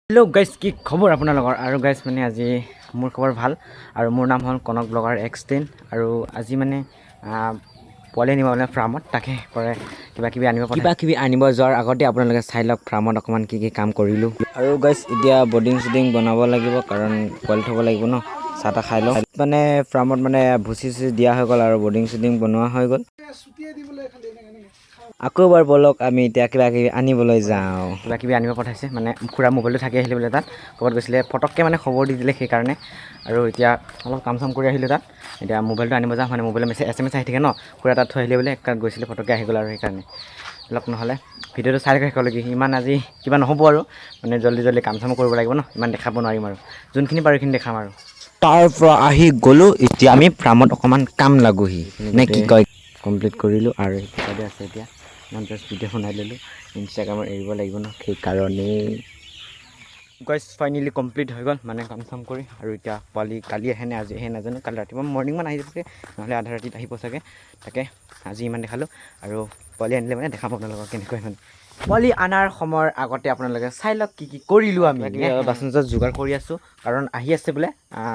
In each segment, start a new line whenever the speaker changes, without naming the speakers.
hello guys की खबर আপোনালোকৰ আৰু গাইস মানে আজি মোৰ খবৰ ভাল আৰু মোৰ নাম হ'ল কনক ব্লগাৰ X10 আৰু আজি মানে পোৱালি আনিব মানে ফাৰ্মত তাকে কৰে কিবা কিবি আনিব যোৱাৰ আগতে আপোনালোকে চাই লওক ফাৰ্মত অকমান কি কাম কৰিলো আৰু গাইস এতিয়া বৰ্ডিং শুডিং বনাব লাগিব কাৰণ পোৱালি থব লাগিব ন চাটা খাই লওক মানে ফাৰ্মত মানে ভুচি দিয়া হৈ গ'ল আৰু বৰ্ডিং শুডিং বনোৱা হৈ গ'ল আকৌ এবাৰ বলক আমি এতিয়া কিবা কিবি আনিবলৈ যাওঁ কিবা কিবি আনিব পঠাইছে মানে খুৰা মোবাইলটো থাকি আহিলে বোলে তাত ক'ৰবাত গৈছিলে ফটককৈ মানে খবৰ দি দিলে সেইকাৰণে আৰু এতিয়া অলপ কাম চাম কৰি আহিলে তাত এতিয়া মোবাইলটো আনিব যাওঁ মানে মোবাইলৰ SMS আহি থাকে ন খুৰা তাত থৈ আহিলে বোলে এক গৈছিলে ফটককৈ আহি গ'ল আৰু সেইকাৰণে লগ নহ'লে ভিডিঅ'টো চাই শেষলৈকে ইমান আজি কিবা নহ'ব আৰু মানে জল্দি কাম চাম কৰিব লাগিব ন ইমান দেখাব নোৱাৰিম আৰু যোনখিনি পাৰোঁ সেইখিনি দেখাম আৰু তাৰ পৰা আহি গ'লোঁ এতিয়া আমি ফাৰ্মত অকণমান কাম লাগোহি নে কি কয় কমপ্লিট কৰিলোঁ আৰু তাতে আছে এতিয়া মই জাষ্ট ভিডিঅ' বনাই ল'লোঁ ইনষ্টাগ্ৰামত এৰিব লাগিব ন সেইকাৰণেই গাইছ ফাইনেলি কমপ্লিট হৈ গ'ল মানে কাম চাম কৰি আৰু এতিয়া পোৱালি কালি আহে নে আজি আহে নাজানো কালি ৰাতিপুৱা মৰ্ণিংমান আহি যাবগৈ নহ'লে আধা ৰাতিত আহিব চাগে তাকে আজি ইমান দেখালোঁ আৰু পোৱালি আনিলে মানে দেখাম আপোনালোকক কেনেকৈ মানে পোৱালি অনাৰ সময়ৰ আগতে আপোনালোকে চাই লওক কি কৰিলোঁ আমি বাচন চাচন যোগাৰ কৰি আছোঁ কাৰণ আহি আছে বোলে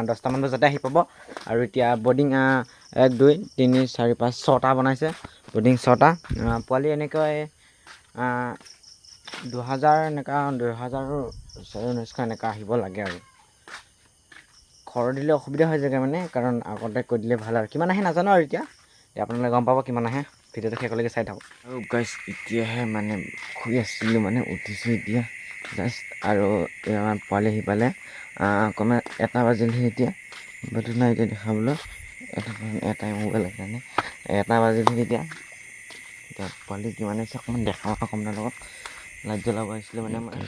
10টামান বজাতে আহি পাব আৰু এতিয়া বৰ্ডিং 1 2 3 4 5 6টা বনাইছে বৰ্ডিং 6টা পোৱালি এনেকৈ 2000 এনেকুৱা 2019 এনেকুৱা আহিব লাগে আৰু ঘৰ দিলে অসুবিধা হৈ যায়গৈ মানে কাৰণ আগতে কৈ দিলে ভাল আৰু কিমান আহে নাজানো আৰু এতিয়া আপোনালোকে গম পাব কিমান আহে ভিডিঅ'টো শেষলৈকে চাই থাকক আৰু গাইছ এতিয়াহে মানে শুই আছিলোঁ মানে উঠিছোঁ এতিয়া জাষ্ট আৰু আমাৰ পোৱালি আহি পালে অকণমান 1টা বাজিলহে এতিয়া মোবাইলটো নাই এতিয়া দেখাবলৈ এটাই মোবাইল কাৰণে 1টা বাজিলহে এতিয়া পোৱালি কিমান আছে অকণমান দেখাওঁ আপোনাৰ লগত লাইট জ্বলাব আহিছিলে মানে আমাৰ 12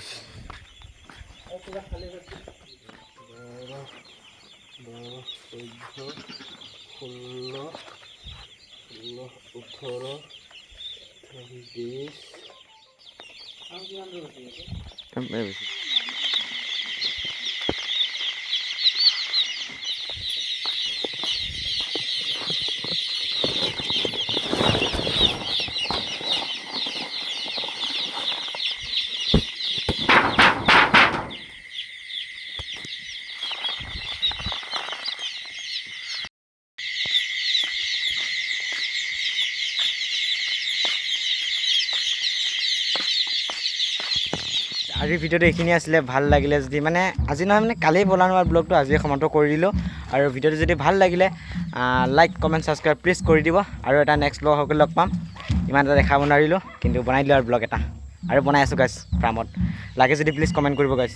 আজিৰ ভিডিঅ'টো এইখিনি আছিলে ভাল লাগিলে যদি মানে আজি নহয় মানে কালি বনানোৱা ব্লগটো আজিয়ে সমাপ্ত কৰি দিলোঁ আৰু ভিডিঅ'টো যদি ভাল লাগিলে লাইক কমেণ্ট ছাবস্ক্ৰাইব প্লিজ কৰি দিব আৰু এটা নেক্সট ব্লগ সকলো লগ পাম ইমান এটা দেখাব নোৱাৰিলোঁ কিন্তু বনাই দিলোঁ আৰু ব্লগ এটা আৰু বনাই আছোঁ গাইছ ফাৰ্মত লাগে যদি প্লিজ কমেণ্ট কৰিব গাইছ